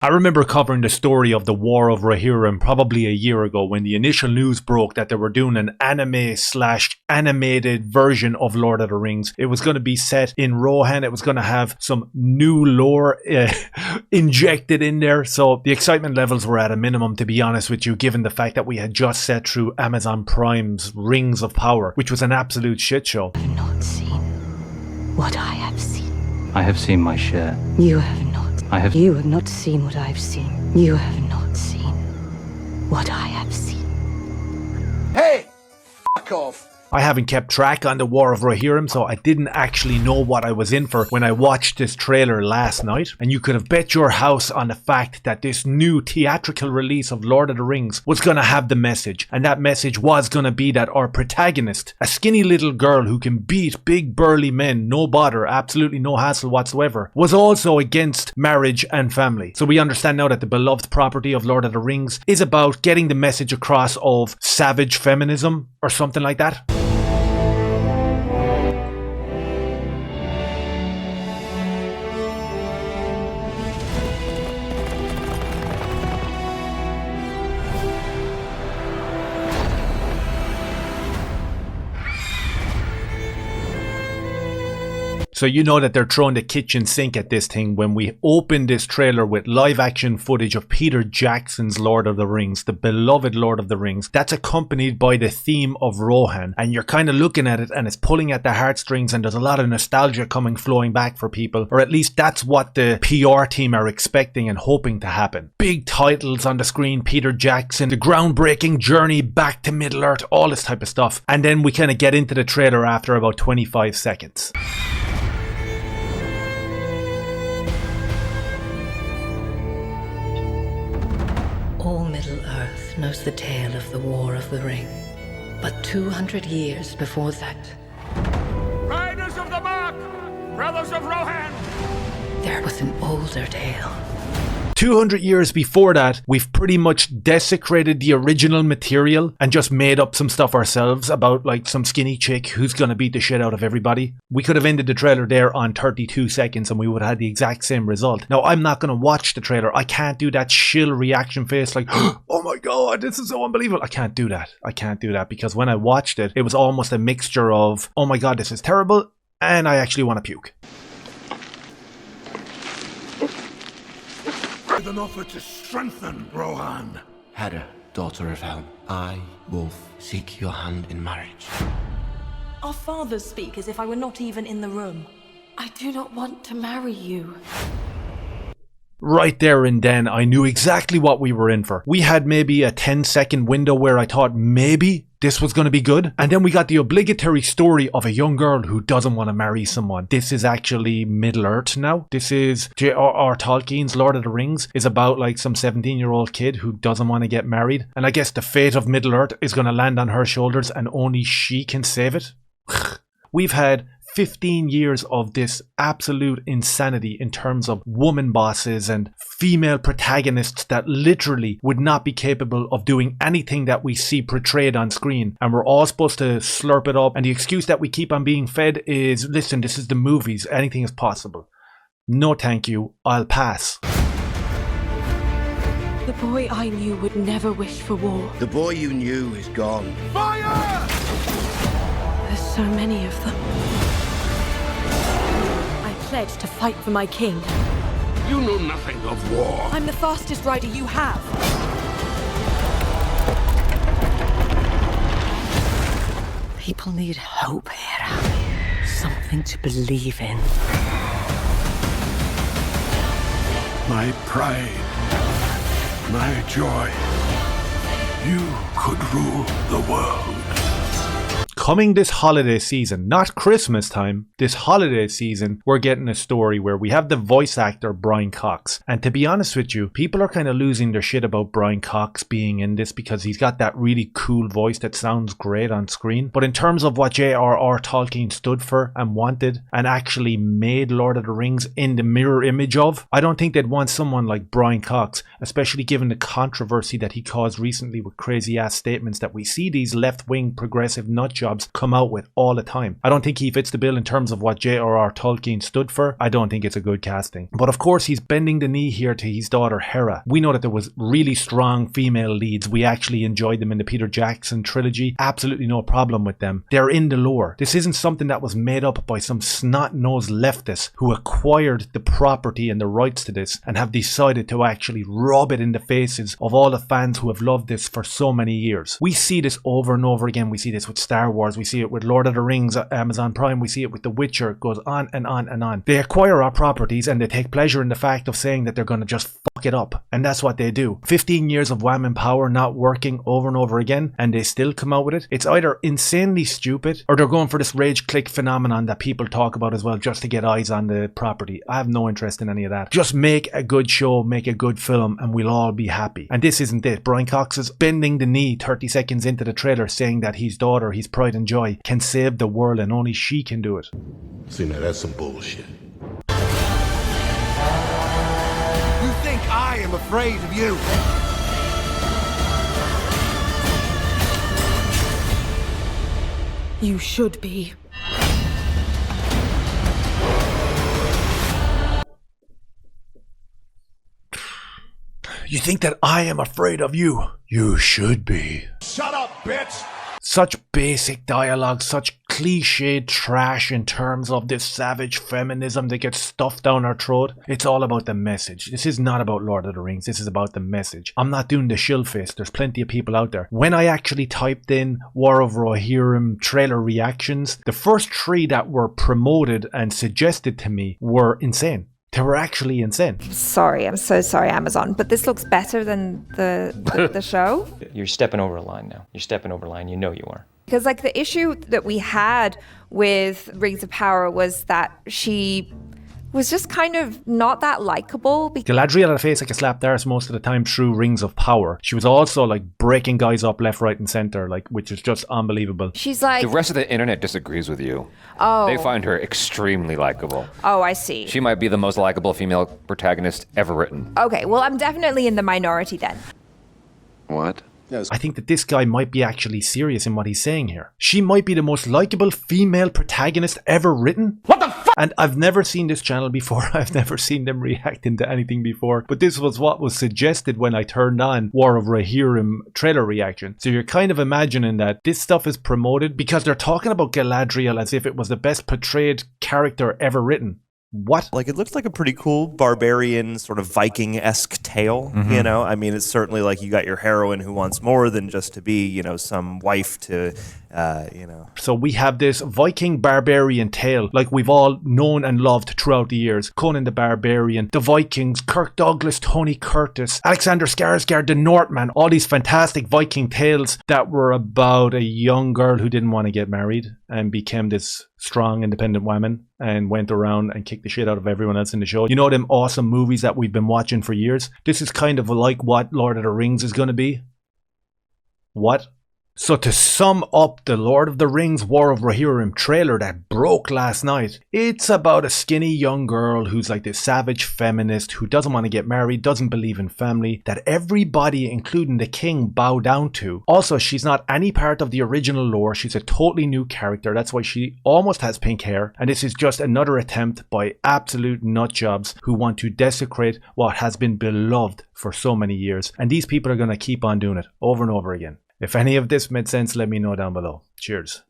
I remember covering the story of the War of Rohirrim probably a year ago when the initial news broke that they were doing an anime/animated version of Lord of the Rings. It was going to be set in Rohan. It was going to have some new lore injected in there. So the excitement levels were at a minimum, to be honest with you, given the fact that we had just set through Amazon Prime's Rings of Power, which was an absolute shit show. I have not seen what I have seen. I have seen my share. You have not. You have not seen what I've seen. You have not seen what I have seen. Hey! Fuck off! I haven't kept track on the War of Rohirrim, so I didn't actually know what I was in for when I watched this trailer last night. And you could have bet your house on the fact that this new theatrical release of Lord of the Rings was going to have the message. And that message was going to be that our protagonist, a skinny little girl who can beat big burly men, no bother, absolutely no hassle whatsoever, was also against marriage and family. So we understand now that the beloved property of Lord of the Rings is about getting the message across of savage feminism or something like that. So you know that they're throwing the kitchen sink at this thing when we open this trailer with live action footage of Peter Jackson's Lord of the Rings, the beloved Lord of the Rings. That's accompanied by the theme of Rohan. And you're kind of looking at it and it's pulling at the heartstrings, and there's a lot of nostalgia flowing back for people. Or at least that's what the PR team are expecting and hoping to happen. Big titles on the screen, Peter Jackson, the groundbreaking journey back to Middle-earth, all this type of stuff. And then we kind of get into the trailer after about 25 seconds. All Middle-earth knows the tale of the War of the Ring. But 200 years before that, Riders of the Mark! Brothers of Rohan! there was an older tale. 200 years before that, we've pretty much desecrated the original material and just made up some stuff ourselves about like some skinny chick who's gonna beat the shit out of everybody. We could have ended the trailer there on 32 seconds and we would have had the exact same result. Now, I'm not gonna watch the trailer. I can't do that shill reaction face like, oh my god, this is so unbelievable. I can't do that. I can't do that because when I watched it, it was almost a mixture of, oh my god, this is terrible, and I actually want to puke. With an offer to strengthen Rohan. Hedda, daughter of Helm, I, Wolf, seek your hand in marriage. Our fathers speak as if I were not even in the room. I do not want to marry you. Right there and then, I knew exactly what we were in for. We had maybe a 10-second window where I thought maybe this was going to be good. And then we got the obligatory story of a young girl who doesn't want to marry someone. This is actually Middle-earth now. This is J.R.R. Tolkien's Lord of the Rings is about like some 17-year-old kid who doesn't want to get married. And I guess the fate of Middle-earth is going to land on her shoulders and only she can save it. We've had 15 years of this absolute insanity in terms of woman bosses and female protagonists that literally would not be capable of doing anything that we see portrayed on screen, and we're all supposed to slurp it up, and the excuse that we keep on being fed is, listen, this is the movies, anything is possible. No thank you, I'll pass. The boy I knew would never wish for war. The boy you knew is gone. Fire! There's so many of them. I pledged to fight for my king. You know nothing of war. I'm the fastest rider you have. People need hope here. Something to believe in. My pride. My joy. You could rule the world. Coming this holiday season, not Christmas time, this holiday season, we're getting a story where we have the voice actor Brian Cox. And to be honest with you, people are kind of losing their shit about Brian Cox being in this because he's got that really cool voice that sounds great on screen. But in terms of what J.R.R. Tolkien stood for and wanted and actually made Lord of the Rings in the mirror image of, I don't think they'd want someone like Brian Cox, especially given the controversy that he caused recently with crazy ass statements that we see these left-wing progressive nutjobs jobs come out with all the time. I don't think he fits the bill in terms of what J.R.R. Tolkien stood for. I don't think it's a good casting. But of course, he's bending the knee here to his daughter Hera. We know that there was really strong female leads. We actually enjoyed them in the Peter Jackson trilogy. Absolutely no problem with them. They're in the lore. This isn't something that was made up by some snot-nosed leftist who acquired the property and the rights to this and have decided to actually rub it in the faces of all the fans who have loved this for so many years. We see this over and over again. We see this with Star Wars. We see it with Lord of the Rings, Amazon Prime. We see it with The Witcher. It goes on and on and on. They acquire our properties and they take pleasure in the fact of saying that they're going to just fuck it up. And that's what they do. 15 years of Wham in Power not working over and over again, and they still come out with it. It's either insanely stupid or they're going for this rage click phenomenon that people talk about as well, just to get eyes on the property. I have no interest in any of that. Just make a good show, make a good film, and we'll all be happy. And this isn't it. Brian Cox is bending the knee 30 seconds into the trailer saying that his daughter, his pride and joy, can save the world and only she can do it. See, now that's some bullshit. You think I am afraid of you? You should be. You think that I am afraid of you? You should be. Shut up, bitch! Such basic dialogue, such cliched trash in terms of this savage feminism that gets stuffed down our throat. It's all about the message. This is not about Lord of the Rings. This is about the message. I'm not doing the shill fist. There's plenty of people out there. When I actually typed in War of Rohirrim trailer reactions, the first 3 that were promoted and suggested to me were insane. They were actually insane. Sorry, I'm so sorry, Amazon, but this looks better than the show. You're stepping over a line now. You're stepping over a line. You know you are. Because like the issue that we had with Rings of Power was that she was just kind of not that likable. Galadriel had a face like a slapped arse most of the time through Rings of Power. She was also like breaking guys up left, right and center, like, which is just unbelievable. She's like... The rest of the internet disagrees with you. Oh. They find her extremely likable. Oh, I see. She might be the most likable female protagonist ever written. Okay, well, I'm definitely in the minority then. What? I think that this guy might be actually serious in what he's saying here. She might be the most likable female protagonist ever written. What the fuck? And I've never seen this channel before. I've never seen them reacting to anything before. But this was what was suggested when I turned on War of Rohirrim trailer reaction. So you're kind of imagining that this stuff is promoted because they're talking about Galadriel as if it was the best portrayed character ever written. What? Like, it looks like a pretty cool barbarian sort of Viking-esque tale, you know? I mean, it's certainly like you got your heroine who wants more than just to be, you know, some wife to, you know. So we have this Viking barbarian tale like we've all known and loved throughout the years. Conan the Barbarian, the Vikings, Kirk Douglas, Tony Curtis, Alexander Skarsgård, the Northman, all these fantastic Viking tales that were about a young girl who didn't want to get married and became this strong, independent woman and went around and kicked the shit out of everyone else in the show. You know them awesome movies that we've been watching for years? This is kind of like what Lord of the Rings is going to be. What? So to sum up the Lord of the Rings War of Rohirrim trailer that broke last night, it's about a skinny young girl who's like this savage feminist who doesn't want to get married, doesn't believe in family, that everybody, including the king, bow down to. Also, she's not any part of the original lore. She's a totally new character. That's why she almost has pink hair. And this is just another attempt by absolute nutjobs who want to desecrate what has been beloved for so many years. And these people are going to keep on doing it over and over again. If any of this made sense, let me know down below. Cheers.